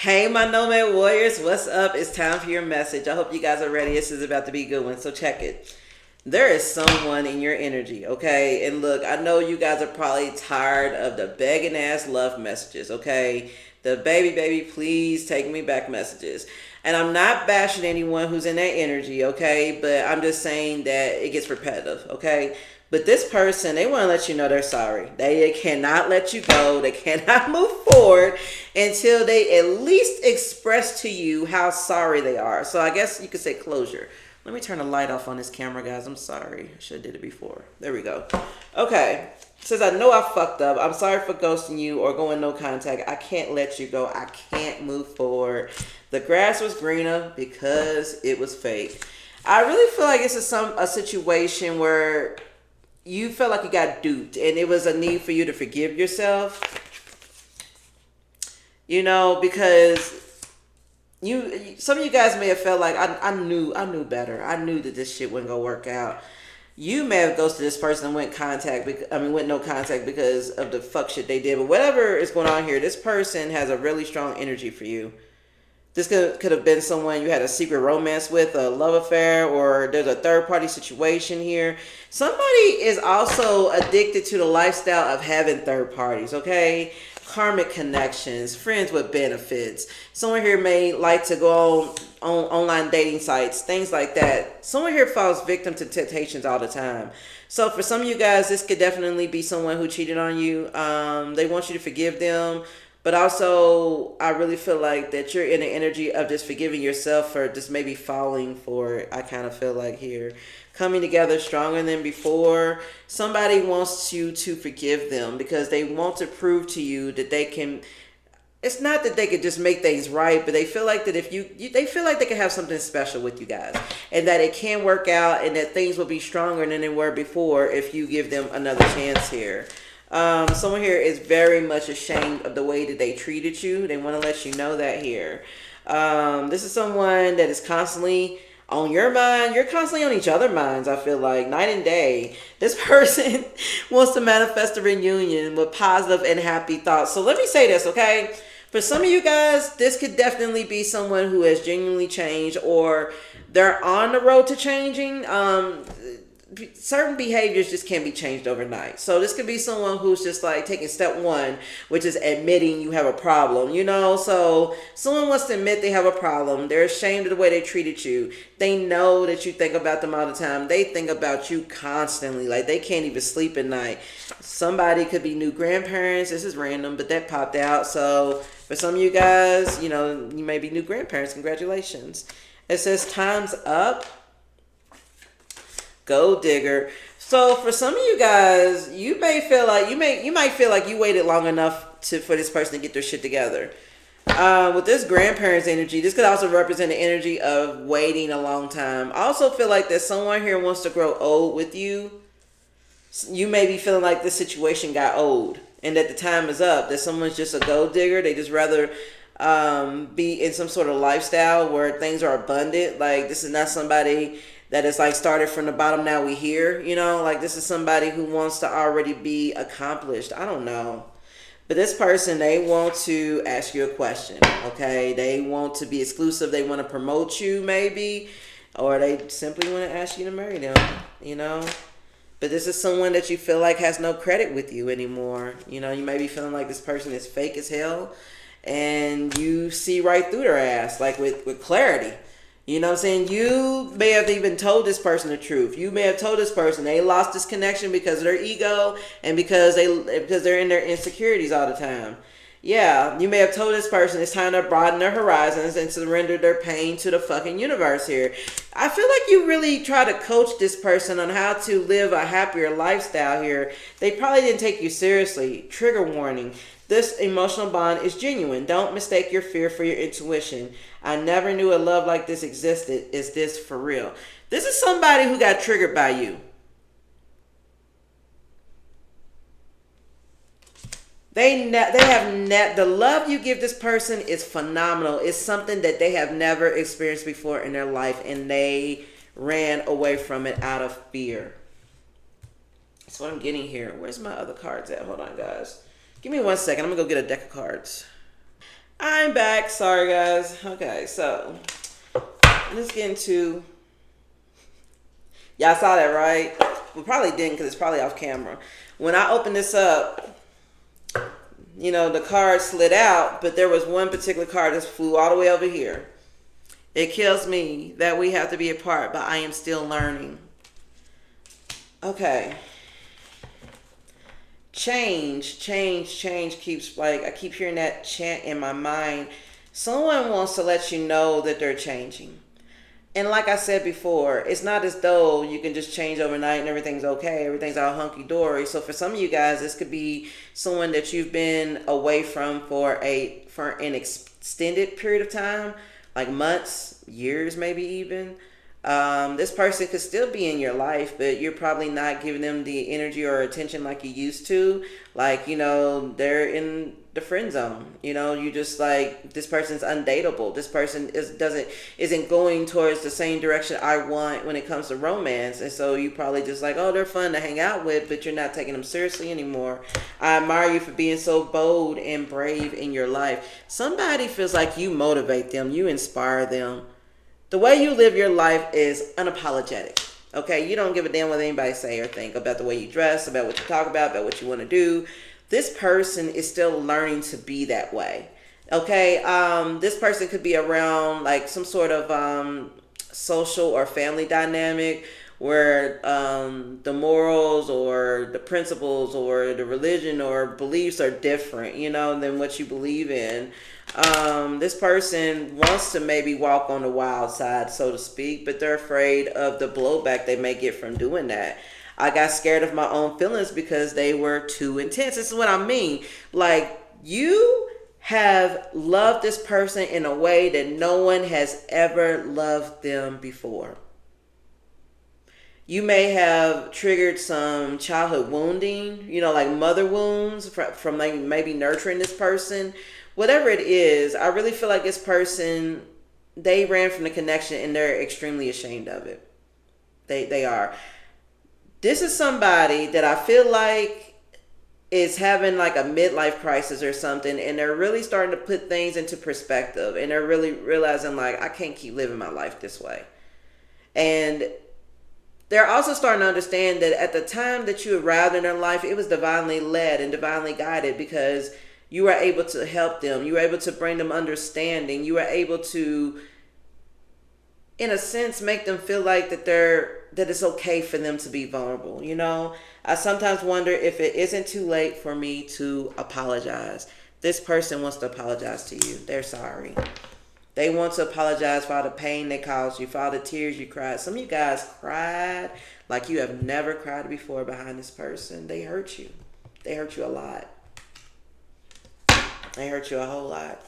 Hey, my nomad warriors, what's up? It's time for your message. I hope you guys are ready. This is about to be a good one, so check it. There is someone in your energy, okay? And look, I know you guys are probably tired of the begging ass love messages, okay? The baby, please take me back messages. And I'm not bashing anyone who's in that energy, okay? But I'm just saying that it gets repetitive, okay? But this person, they want to let you know they're sorry. They cannot let you go. They cannot move forward until they at least express to you how sorry they are. So I guess you could say closure. Let me turn the light off on this camera, guys. I'm sorry. I should have did it before. There we go. Okay. Since I know I fucked up, I'm sorry for ghosting you or going no contact. I can't let you go. I can't move forward. The grass was greener because it was fake. I really feel like this is a situation where you felt like you got duped and it was a need for you to forgive yourself. You know, because some of you guys may have felt like I knew better. I knew that this shit wasn't gonna work out. You may have ghosted this person and went no contact because of the fuck shit they did. But whatever is going on here, this person has a really strong energy for you. This could have been someone you had a secret romance with, a love affair, or there's a third party situation here. Somebody is also addicted to the lifestyle of having third parties, okay? Karmic connections, friends with benefits. Someone here may like to go on online dating sites, things like that. Someone here falls victim to temptations all the time. So for some of you guys, this could definitely be someone who cheated on you. They want you to forgive them. But also, I really feel like that you're in the energy of just forgiving yourself for just maybe falling for it. I kind of feel like here. Coming together stronger than before. Somebody wants you to forgive them because they want to prove to you that they can. It's not that they could just make things right, but they feel like that if they feel like they can have something special with you guys. And that it can work out and that things will be stronger than they were before if you give them another chance here. Someone here is very much ashamed of the way that they treated you. They want to let you know that here. This is someone that is constantly on your mind. You're constantly on each other's minds, I feel like, night and day. This person wants to manifest a reunion with positive and happy thoughts. So let me say this, okay? For some of you guys, this could definitely be someone who has genuinely changed or they're on the road to changing. Certain behaviors just can't be changed overnight. So this could be someone who's just like taking step one, which is admitting you have a problem, you know? So someone wants to admit they have a problem. They're ashamed of the way they treated you. They know that you think about them all the time. They think about you constantly. Like they can't even sleep at night. Somebody could be new grandparents. This is random, but that popped out. So for some of you guys, you know, you may be new grandparents. Congratulations. It says time's up. Gold digger. So for some of you guys, you might feel like you waited long enough for this person to get their shit together. With this grandparents energy, this could also represent the energy of waiting a long time. I also feel like that someone here wants to grow old with you. You may be feeling like this situation got old and that the time is up. That someone's just a gold digger. They just rather be in some sort of lifestyle where things are abundant. Like this is not somebody that is like started from the bottom, now we here, you know, like this is somebody who wants to already be accomplished. I don't know. But this person, they want to ask you a question, okay? They want to be exclusive. They want to promote you maybe, or they simply want to ask you to marry them, you know? But this is someone that you feel like has no credit with you anymore. You know, you may be feeling like this person is fake as hell and you see right through their ass, like with clarity. You know what I'm saying? You may have even told this person the truth. You may have told this person they lost this connection because of their ego and because they're in their insecurities all the time. Yeah, you may have told this person it's time to broaden their horizons and surrender their pain to the fucking universe here. I feel like you really try to coach this person on how to live a happier lifestyle here. They probably didn't take you seriously. Trigger warning. This emotional bond is genuine. Don't mistake your fear for your intuition. I never knew a love like this existed. Is this for real? This is somebody who got triggered by you. The love you give this person is phenomenal. It's something that they have never experienced before in their life, and they ran away from it out of fear. That's what I'm getting here. Where's my other cards at? Hold on, guys. Give me 1 second. I'm going to go get a deck of cards. I'm back. Sorry, guys. Okay, so let's get into. Y'all saw that, right? We probably didn't because it's probably off camera. When I opened this up, you know, the card slid out, but there was one particular card that flew all the way over here. It kills me that we have to be apart, but I am still learning. Okay. Change keeps, like, I keep hearing that chant in my mind. Someone wants to let you know that they're changing. And like I said before, it's not as though you can just change overnight and everything's okay. Everything's all hunky-dory. So for some of you guys, this could be someone that you've been away from for an extended period of time, like months, years, maybe even. This person could still be in your life, but you're probably not giving them the energy or attention like you used to. Like, you know, they're in the friend zone. You know, you just like, this person's undateable. This person isn't going towards the same direction I want when it comes to romance. And so you probably just like, oh, they're fun to hang out with, but you're not taking them seriously anymore. I admire you for being so bold and brave in your life. Somebody feels like you motivate them, you inspire them. The way you live your life is unapologetic. Okay, you don't give a damn what anybody say or think about the way you dress, about what you talk about what you want to do. This person is still learning to be that way. Okay, this person could be around like some sort of social or family dynamic where the morals or the principles or the religion or beliefs are different, you know, than what you believe in. This person wants to maybe walk on the wild side, so to speak, but they're afraid of the blowback they may get from doing that. I got scared of my own feelings because they were too intense. This is what I mean. Like, you have loved this person in a way that no one has ever loved them before. You may have triggered some childhood wounding, you know, like mother wounds from like maybe nurturing this person. Whatever it is, I really feel like this person, they ran from the connection and they're extremely ashamed of it. They are. This is somebody that I feel like is having like a midlife crisis or something, and they're really starting to put things into perspective, and they're really realizing like, I can't keep living my life this way. And they're also starting to understand that at the time that you arrived in their life, it was divinely led and divinely guided, because you were able to help them. You were able to bring them understanding. You were able to, in a sense, make them feel like that it's okay for them to be vulnerable. You know, I sometimes wonder if it isn't too late for me to apologize. This person wants to apologize to you. They're sorry. They want to apologize for all the pain they caused you, for all the tears you cried. Some of you guys cried like you have never cried before behind this person. They hurt you. They hurt you a lot. They hurt you a whole lot.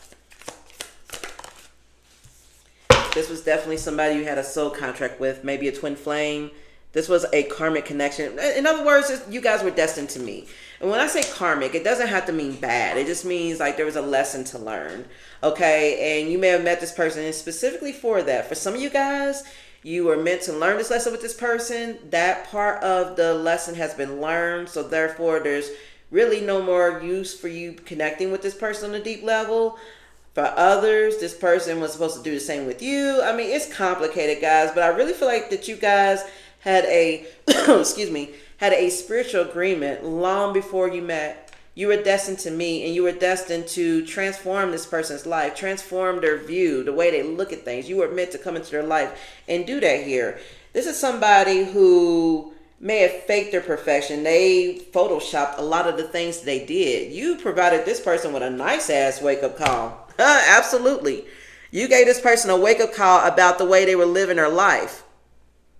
This was definitely somebody you had a soul contract with, maybe a twin flame. This was a karmic connection. In other words, you guys were destined to meet. And when I say karmic, it doesn't have to mean bad. It just means like there was a lesson to learn. Okay, and you may have met this person and specifically for that. For some of you guys, you were meant to learn this lesson with this person. That part of the lesson has been learned. So therefore, there's really no more use for you connecting with this person on a deep level. For others, this person was supposed to do the same with you. I mean, it's complicated, guys, but I really feel like that you guys had a had a spiritual agreement long before you met. You were destined to meet, and you were destined to transform this person's life, transform their view, the way they look at things. You were meant to come into their life and do that here. This is somebody who may have faked their perfection. They photoshopped a lot of the things they did. You provided this person with a nice ass wake-up call. Absolutely. You gave this person a wake-up call about the way they were living their life.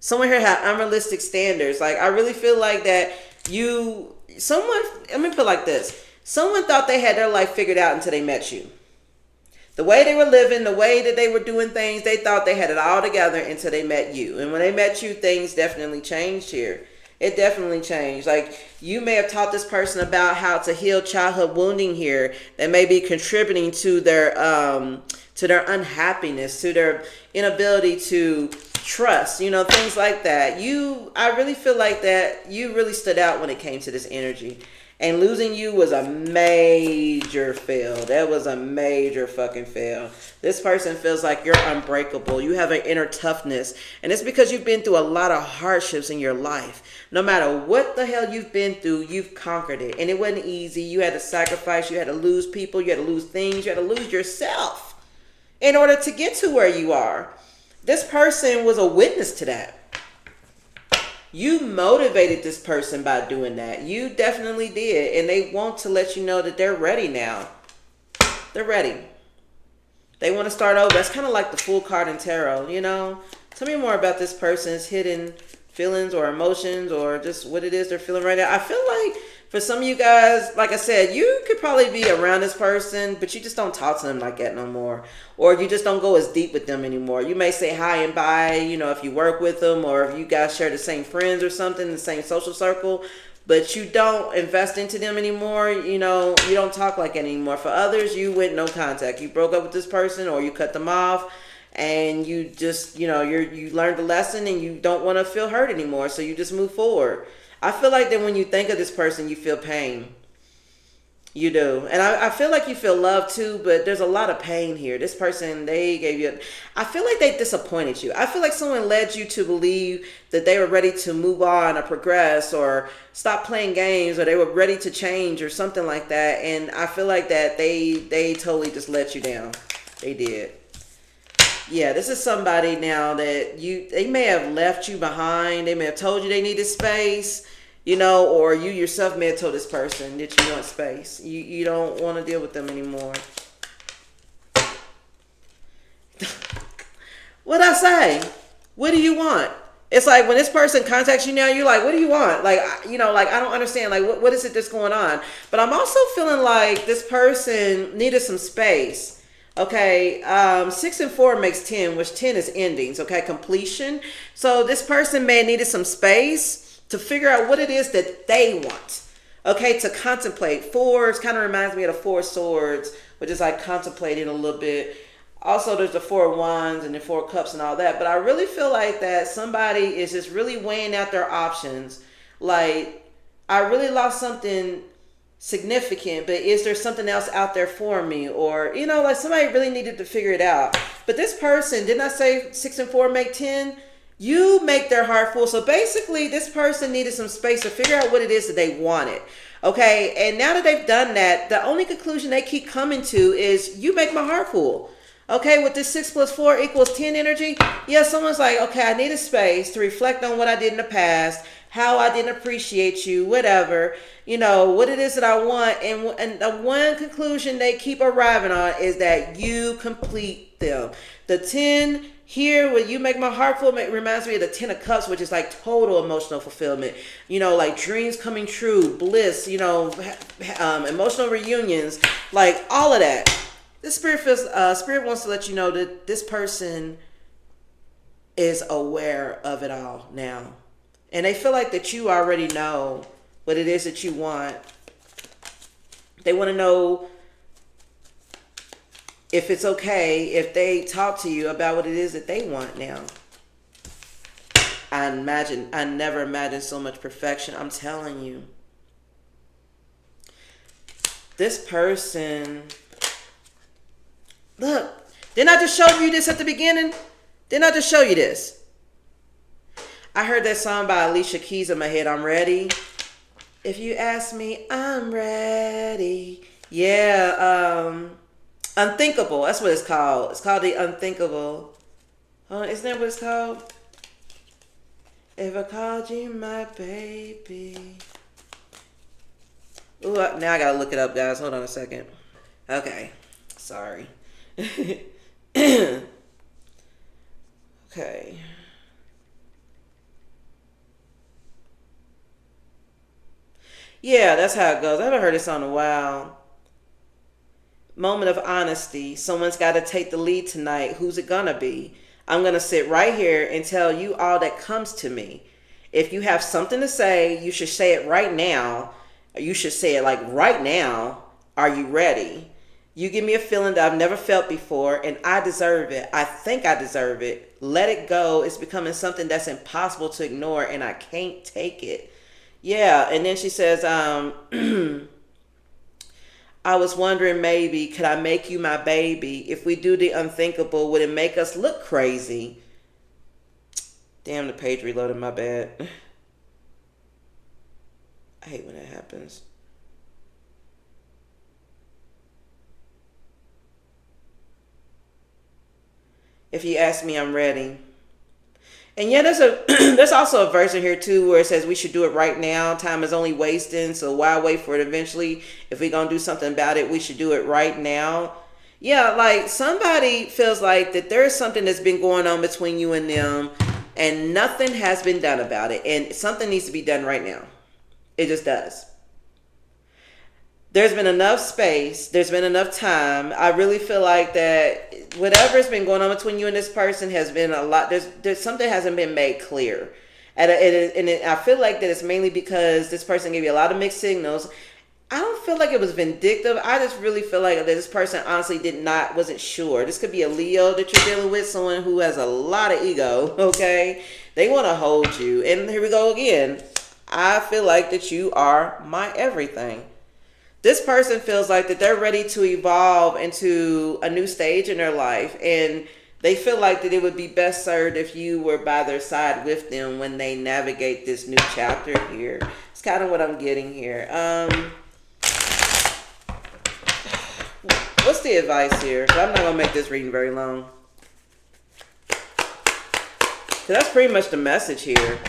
Someone here had unrealistic standards. Like, I really feel like that let me put it like this. Someone thought they had their life figured out until they met you. The way they were living, the way that they were doing things, they thought they had it all together until they met you. And when they met you, things definitely changed here. It definitely changed. Like, you may have taught this person about how to heal childhood wounding here that may be contributing to their unhappiness, to their inability to trust, you know, things like that. I really feel like that you really stood out when it came to this energy. And losing you was a major fail. That was a major fucking fail. This person feels like you're unbreakable. You have an inner toughness. And it's because you've been through a lot of hardships in your life. No matter what the hell you've been through, you've conquered it. And it wasn't easy. You had to sacrifice. You had to lose people. You had to lose things. You had to lose yourself in order to get to where you are. This person was a witness to that. You motivated this person by doing that. You definitely did. And they want to let you know that they're ready now. They're ready. They want to start over. That's kind of like the Fool card in tarot, you know? Tell me more about this person's hidden feelings or emotions or just what it is they're feeling right now. I feel like for some of you guys, like I said, you could probably be around this person, but you just don't talk to them like that no more. Or you just don't go as deep with them anymore. You may say hi and bye, you know, if you work with them or if you guys share the same friends or something, the same social circle, but you don't invest into them anymore. You know, you don't talk like that anymore. For others, you went no contact. You broke up with this person or you cut them off and you just, you know, you learned the lesson and you don't want to feel hurt anymore. So you just move forward. I feel like that when you think of this person, you feel pain. You do. And I feel like you feel love too, but there's a lot of pain here. This person, they gave you, I feel like they disappointed you. I feel like someone led you to believe that they were ready to move on or progress or stop playing games or they were ready to change or something like that. And I feel like that they totally just let you down. They did. Yeah, this is somebody now that they may have left you behind. They may have told you they needed space, you know, or you yourself may have told this person that you want space. You don't want to deal with them anymore. What'd I say? What do you want? It's like when this person contacts you now, you're like, what do you want? Like, you know, like, I don't understand. Like, what is it that's going on? But I'm also feeling like this person needed some space. Okay, 6 and 4 makes 10, which 10 is endings, okay, completion. So this person may have needed some space to figure out what it is that they want, okay, to contemplate. 4s kind of reminds me of the 4 swords, which is like contemplating a little bit. Also, there's the 4 of wands and the 4 of cups and all that. But I really feel like that somebody is just really weighing out their options. Like, I really lost something significant, but is there something else out there for me? Or, you know, like somebody really needed to figure it out. But this person, didn't I say 6 and 4 make 10? You make their heart full. So basically, this person needed some space to figure out what it is that they wanted. Okay, and now that they've done that, the only conclusion they keep coming to is, you make my heart full. Okay, with this 6 plus 4 equals 10 energy, yeah, someone's like, okay, I need a space to reflect on what I did in the past, how I didn't appreciate you, whatever, you know, what it is that I want. And the one conclusion they keep arriving on is that you complete them. The 10 here, when you make my heart full, reminds me of the 10 of cups, which is like total emotional fulfillment. You know, like dreams coming true, bliss, you know, emotional reunions, like all of that. This spirit wants to let you know that this person is aware of it all now. And they feel like that you already know what it is that you want. They want to know if it's okay if they talk to you about what it is that they want now. I never imagined so much perfection. I'm telling you. This person... Look, didn't I just show you this at the beginning? Didn't I just show you this? I heard that song by Alicia Keys in my head. I'm ready. If you ask me, I'm ready. Yeah, Unthinkable. That's what it's called. It's called The Unthinkable. Isn't that what it's called? If I called you my baby. Ooh, now I gotta look it up, guys. Hold on a second. Okay. Sorry. Okay. Yeah, that's how it goes. I haven't heard this song in a while. Moment of honesty. Someone's got to take the lead tonight. Who's it gonna be? I'm gonna sit right here and tell you all that comes to me. If you have something to say, you should say it right now. You should say it like right now. Are you ready? You give me a feeling that I've never felt before, and I deserve it. I think I deserve it. Let it go. It's becoming something that's impossible to ignore, and I can't take it. Yeah, and then she says, I was wondering maybe could I make you my baby? If we do the unthinkable, would it make us look crazy? Damn, the page reloaded, my bad. I hate when that happens. If you ask me, I'm ready. And yeah, there's a there's also a verse in here too where it says we should do it right now. Time is only wasting, so why wait for it eventually? If we're gonna do something about it, we should do it right now. Yeah, like somebody feels like that there is something that's been going on between you and them, and nothing has been done about it, and something needs to be done right now. It just does. There's been enough space, there's been enough time. I really feel like that whatever's been going on between you and this person has been a lot. There's something hasn't been made clear, and I feel like that it's mainly because this person gave you a lot of mixed signals. I don't feel like it was vindictive. I just really feel like that this person honestly wasn't sure. This could be a Leo that you're dealing with, someone who has a lot of ego. Okay, they want to hold you, and here we go again. I feel like that you are my everything. This person feels like that they're ready to evolve into a new stage in their life, and they feel like that it would be best served if you were by their side with them when they navigate this new chapter here. It's kind of what I'm getting here. What's the advice here? I'm not gonna make this reading very long. So that's pretty much the message here.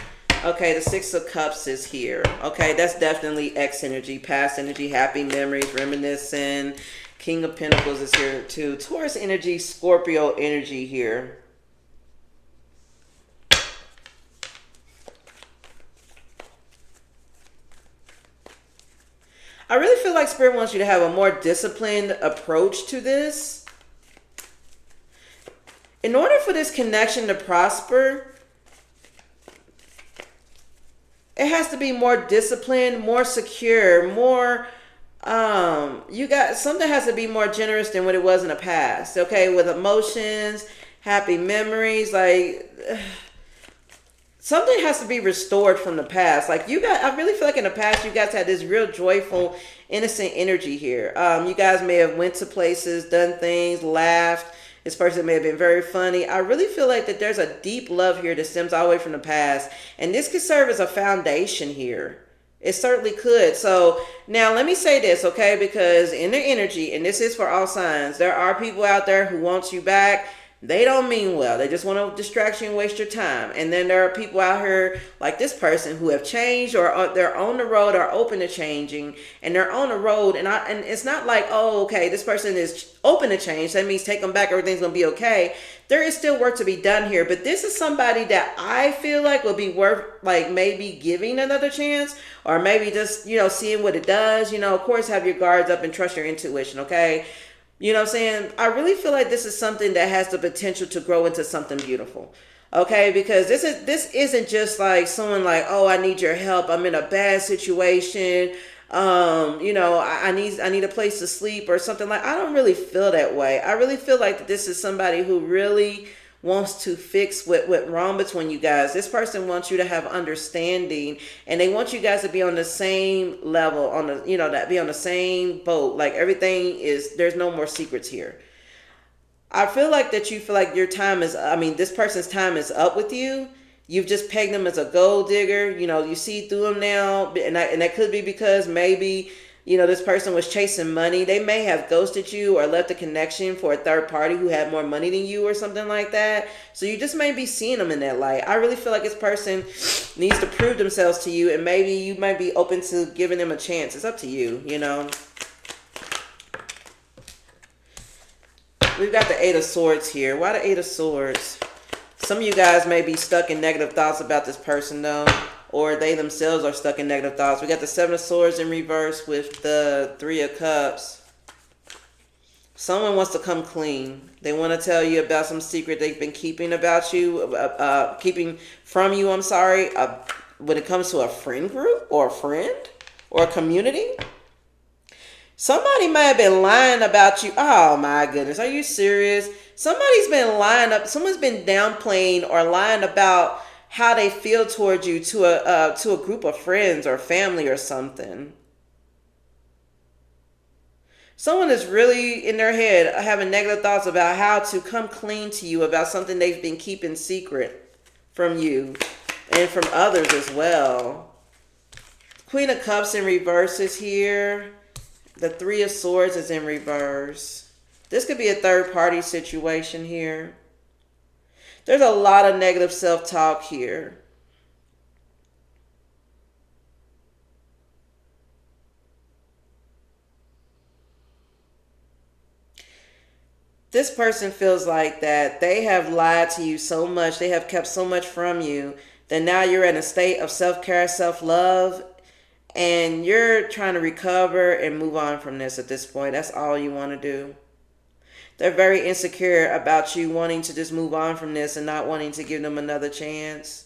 Okay, the Six of Cups is here. Okay, that's definitely X energy, past energy, happy memories, reminiscing. King of Pentacles is here too. Taurus energy, Scorpio energy here. I really feel like Spirit wants you to have a more disciplined approach to this. In order for this connection to prosper, it has to be more disciplined, more secure, more something has to be more generous than what it was in the past. Okay, with emotions, happy memories, like something has to be restored from the past. Like I really feel like in the past you guys had this real joyful, innocent energy here. You guys may have went to places, done things, laughed. This person may have been very funny. I really feel like that there's a deep love here that stems all the way from the past. And this could serve as a foundation here. It certainly could. So now let me say this, okay? Because in their energy, and this is for all signs, there are people out there who want you back. They don't mean well. They just want to distract you and waste your time. And then there are people out here like this person who have changed, or they're on the road, or open to changing, and they're on the road. And it's not like, oh, okay, this person is open to change. That means take them back. Everything's going to be okay. There is still work to be done here. But this is somebody that I feel like will be worth like maybe giving another chance, or maybe just, seeing what it does. Of course, have your guards up and trust your intuition, okay? You know what I'm saying? I really feel like this is something that has the potential to grow into something beautiful. Okay, because this isn't just like someone like, oh, I need your help. I'm in a bad situation. I need a place to sleep or something. Like, I don't really feel that way. I really feel like this is somebody who really wants to fix what went wrong between you guys. This person wants you to have understanding, and they want you guys to be on the same level, that be on the same boat. Like everything there's no more secrets here. I feel like that you feel like this person's time is up with you. You've just pegged them as a gold digger. You see through them now, and that could be because maybe this person was chasing money. They may have ghosted you or left a connection for a third party who had more money than you or something like that. So you just may be seeing them in that light. I really feel like this person needs to prove themselves to you, and maybe you might be open to giving them a chance. It's up to you, We've got the Eight of Swords here. Why the Eight of Swords? Some of you guys may be stuck in negative thoughts about this person, though. Or they themselves are stuck in negative thoughts. We got the Seven of Swords in reverse with the Three of Cups. Someone wants to come clean. They want to tell you about some secret they've been keeping about you, keeping from you, I'm sorry, when it comes to a friend group or a friend or a community. Somebody may have been lying about you. Oh my goodness, are you serious? Someone's been downplaying or lying about how they feel towards you to a group of friends or family or something. Someone is really in their head having negative thoughts about how to come clean to you about something they've been keeping secret from you and from others as well. Queen of Cups in reverse is here. The Three of Swords is in reverse. This could be a third party situation here. There's a lot of negative self-talk here. This person feels like that they have lied to you so much, they have kept so much from you, that now you're in a state of self-care, self-love, and you're trying to recover and move on from this at this point. That's all you want to do. They're very insecure about you wanting to just move on from this and not wanting to give them another chance.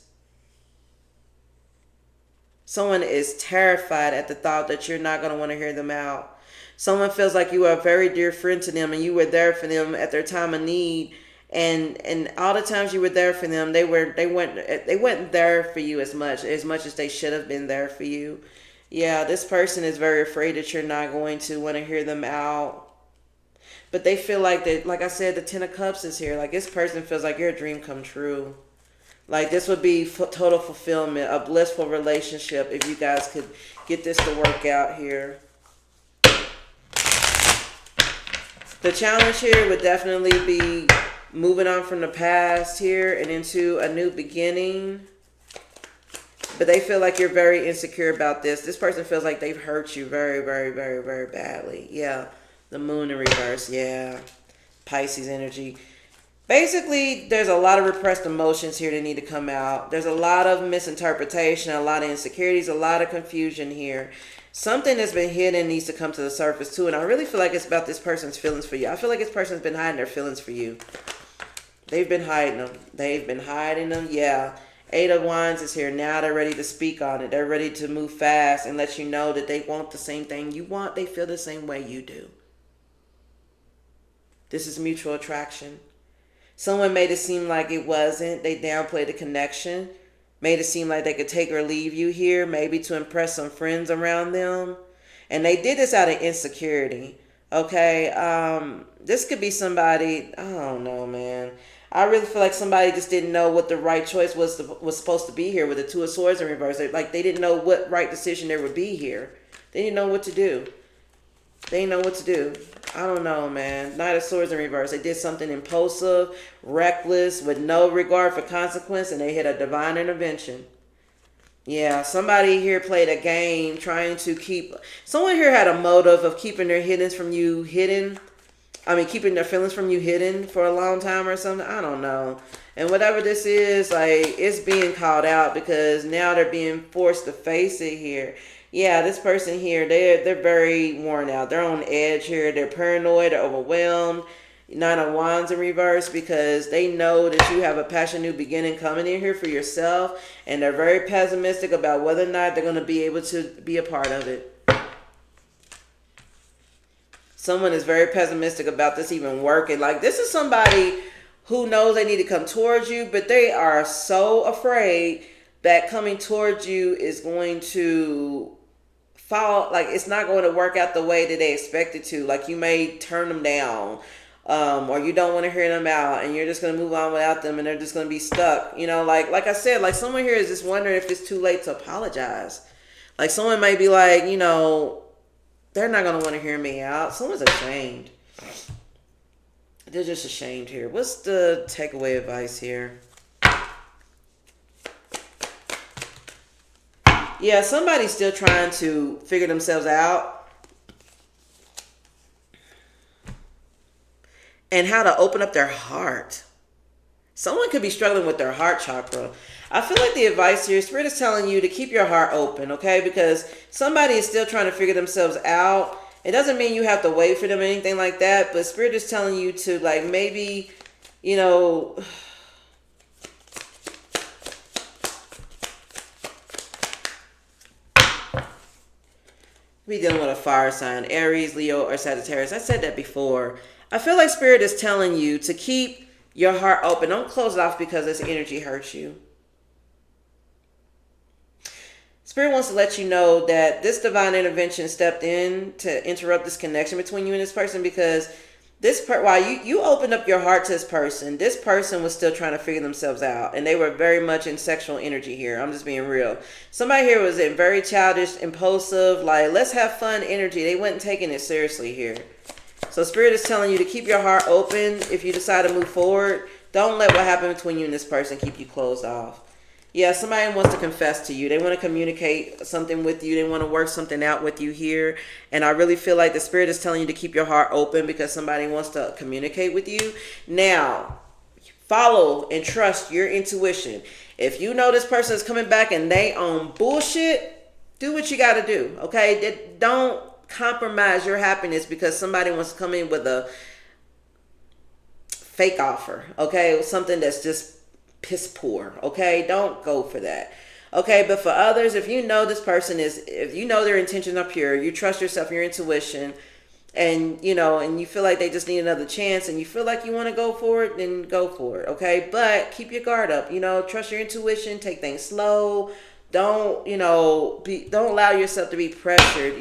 Someone is terrified at the thought that you're not going to want to hear them out. Someone feels like you are a very dear friend to them and you were there for them at their time of need. And all the times you were there for them, they weren't there for you as much as they should have been there for you. Yeah, this person is very afraid that you're not going to want to hear them out. But they feel like that, like I said, the Ten of Cups is here. Like this person feels like your dream come true. Like this would be total fulfillment, a blissful relationship if you guys could get this to work out here. The challenge here would definitely be moving on from the past here and into a new beginning. But they feel like you're very insecure about this. This person feels like they've hurt you very, very, very, very badly. Yeah. The Moon in reverse. Yeah. Pisces energy. Basically, there's a lot of repressed emotions here that need to come out. There's a lot of misinterpretation, a lot of insecurities, a lot of confusion here. Something that's been hidden needs to come to the surface too. And I really feel like it's about this person's feelings for you. I feel like this person's been hiding their feelings for you. They've been hiding them. They've been hiding them. Yeah. Eight of Wands is here. Now they're ready to speak on it. They're ready to move fast and let you know that they want the same thing you want. They feel the same way you do. This is mutual attraction. Someone made it seem like it wasn't. They downplayed the connection. Made it seem like they could take or leave you here, maybe to impress some friends around them. And they did this out of insecurity. Okay? This could be somebody, I don't know, man. I really feel like somebody just didn't know what the right choice was supposed to be here with the Two of Swords in reverse. Like they didn't know what right decision there would be here. They didn't know what to do. They didn't know what to do. I don't know, man. Knight of Swords in reverse. They did something impulsive, reckless, with no regard for consequence, and they hit a divine intervention. Yeah, somebody here played a game trying to keep... Someone here had a motive of keeping their hidden from you hidden. I mean, keeping their feelings from you hidden for a long time or something. I don't know. And whatever this is, like, it's being called out because now they're being forced to face it here. Yeah, this person here, they're very worn out. They're on edge here. They're paranoid. They're overwhelmed. Nine of Wands in reverse because they know that you have a passion new beginning coming in here for yourself. And they're very pessimistic about whether or not they're going to be able to be a part of it. Someone is very pessimistic about this even working. Like this is somebody who knows they need to come towards you, but they are so afraid that coming towards you is going to fall, like it's not going to work out the way that they expect it to. Like you may turn them down, or you don't want to hear them out, and you're just going to move on without them, and they're just going to be stuck. You know, like I said, like someone here is just wondering if it's too late to apologize. Like someone might be like, you know, they're not going to want to hear me out. Someone's ashamed. They're just ashamed here. What's the takeaway advice here? Yeah, somebody's still trying to figure themselves out and how to open up their heart. Someone could be struggling with their heart chakra. I feel like the advice here, Spirit is telling you to keep your heart open, okay? Because somebody is still trying to figure themselves out. It doesn't mean you have to wait for them or anything like that, but Spirit is telling you to, like, maybe, you know... be dealing with a fire sign, Aries, Leo, or Sagittarius. I said that before. I feel like Spirit is telling you to keep your heart open. Don't close it off because this energy hurts you. Spirit wants to let you know that this divine intervention stepped in to interrupt this connection between you and this person, because while you opened up your heart to this person was still trying to figure themselves out, and they were very much in sexual energy here. I'm just being real. Somebody here was in very childish, impulsive, like let's have fun energy. They weren't taking it seriously here. So Spirit is telling you to keep your heart open if you decide to move forward. Don't let what happened between you and this person keep you closed off. Yeah, somebody wants to confess to you. They want to communicate something with you. They want to work something out with you here. And I really feel like the Spirit is telling you to keep your heart open because somebody wants to communicate with you. Now, follow and trust your intuition. If you know this person is coming back and they on bullshit, do what you got to do, okay? Don't compromise your happiness because somebody wants to come in with a fake offer, okay? Something that's just piss poor, okay? Don't go for that, okay? But for others, if you know this person if you know their intentions are pure, you trust yourself, your intuition, and and you feel like they just need another chance, and you feel like you want to go for it, then go for it, okay? But keep your guard up, trust your intuition, take things slow. Don't don't allow yourself to be pressured,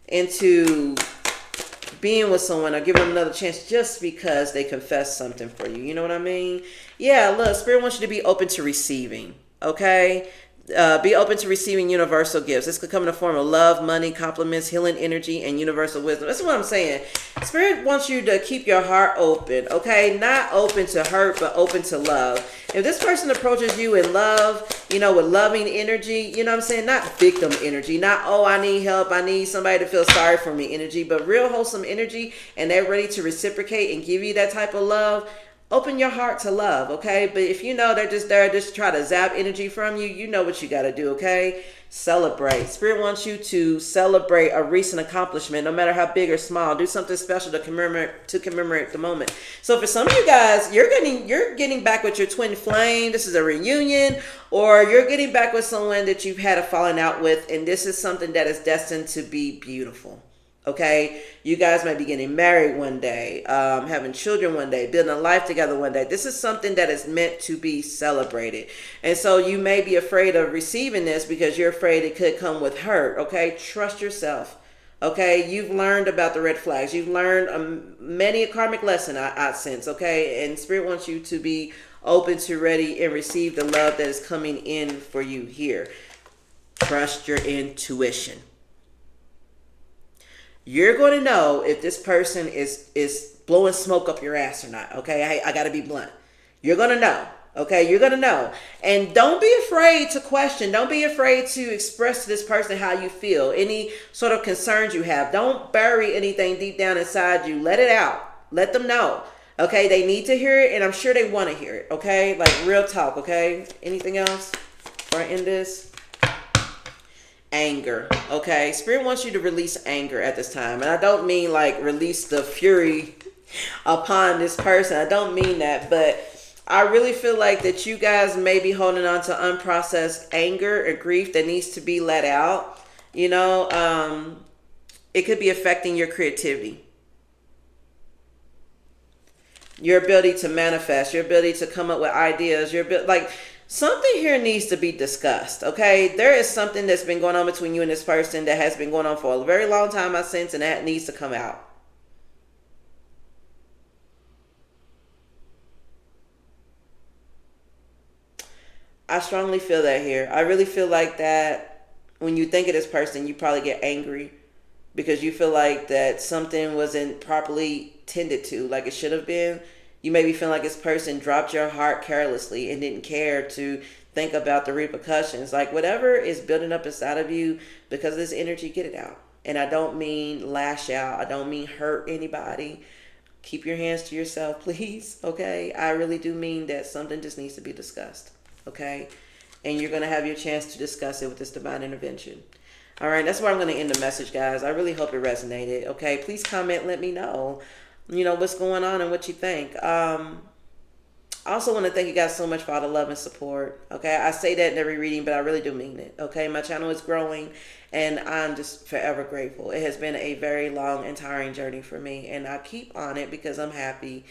into being with someone or giving them another chance just because they confess something for you. You know what I mean? Yeah, look, Spirit wants you to be open to receiving, okay? Be open to receiving universal gifts. This could come in the form of love, money, compliments, healing energy, and universal wisdom. That's what I'm saying. Spirit wants you to keep your heart open, okay? Not open to hurt, but open to love. If this person approaches you in love, with loving energy, you know what I'm saying? Not victim energy, not, oh, I need help, I need somebody to feel sorry for me energy, but real wholesome energy, and they're ready to reciprocate and give you that type of love. Open your heart to love, okay? But if they're just there just try to zap energy from you, you know what you got to do, okay? Celebrate. Spirit wants you to celebrate a recent accomplishment, no matter how big or small. Do something special to commemorate the moment. So for some of you guys, you're getting back with your twin flame. This is a reunion, or you're getting back with someone that you've had a falling out with, and this is something that is destined to be beautiful. Okay, you guys might be getting married one day, having children one day, building a life together one day. This is something that is meant to be celebrated. And so you may be afraid of receiving this because you're afraid it could come with hurt. Okay, trust yourself. Okay, you've learned about the red flags. You've learned many a karmic lesson, I sense. Okay, and Spirit wants you to be open to, ready, and receive the love that is coming in for you here. Trust your intuition. You're going to know if this person is blowing smoke up your ass or not, okay? I got to be blunt. You're going to know, okay? You're going to know. And don't be afraid to question. Don't be afraid to express to this person how you feel, any sort of concerns you have. Don't bury anything deep down inside you. Let it out. Let them know, okay? They need to hear it, and I'm sure they want to hear it, okay? Like real talk, okay? Anything else before I end this? Anger, okay? Spirit wants you to release anger at this time. And I don't mean like release the fury upon this person. I don't mean that. But I really feel like that you guys may be holding on to unprocessed anger or grief that needs to be let out. It could be affecting your creativity, your ability to manifest, your ability to come up with ideas, something here needs to be discussed, okay? There is something that's been going on between you and this person that has been going on for a very long time, I sense, and that needs to come out. I strongly feel that here. I really feel like that when you think of this person, you probably get angry because you feel like that something wasn't properly tended to like it should have been. You may be feeling like this person dropped your heart carelessly and didn't care to think about the repercussions. Like whatever is building up inside of you because of this energy, get it out. And I don't mean lash out. I don't mean hurt anybody. Keep your hands to yourself, please. Okay? I really do mean that something just needs to be discussed. Okay? And you're going to have your chance to discuss it with this divine intervention. All right? That's where I'm going to end the message, guys. I really hope it resonated. Okay? Please comment. Let me know. What's going on and what you think. I also want to thank you guys so much for all the love and support. Okay, I say that in every reading, but I really do mean it. Okay, my channel is growing, and I'm just forever grateful. It has been a very long and tiring journey for me, and I keep on it because I'm happy.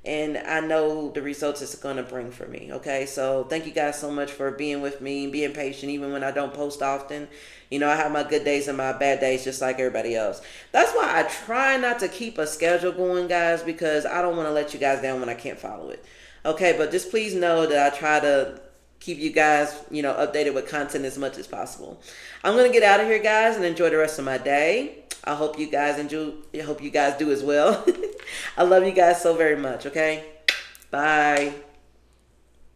and I know the results it's going to bring for me. Okay, so thank you guys so much for being with me, being patient, even when I don't post often. You know, I have my good days and my bad days just like everybody else. That's why I try not to keep a schedule going, guys, because I don't want to let you guys down when I can't follow it. Okay, but just please know that I try to keep you guys, you know, updated with content as much as possible. I'm going to get out of here, guys, and enjoy the rest of my day. I hope you guys enjoy. I hope you guys do as well. I love you guys so very much, okay? Bye.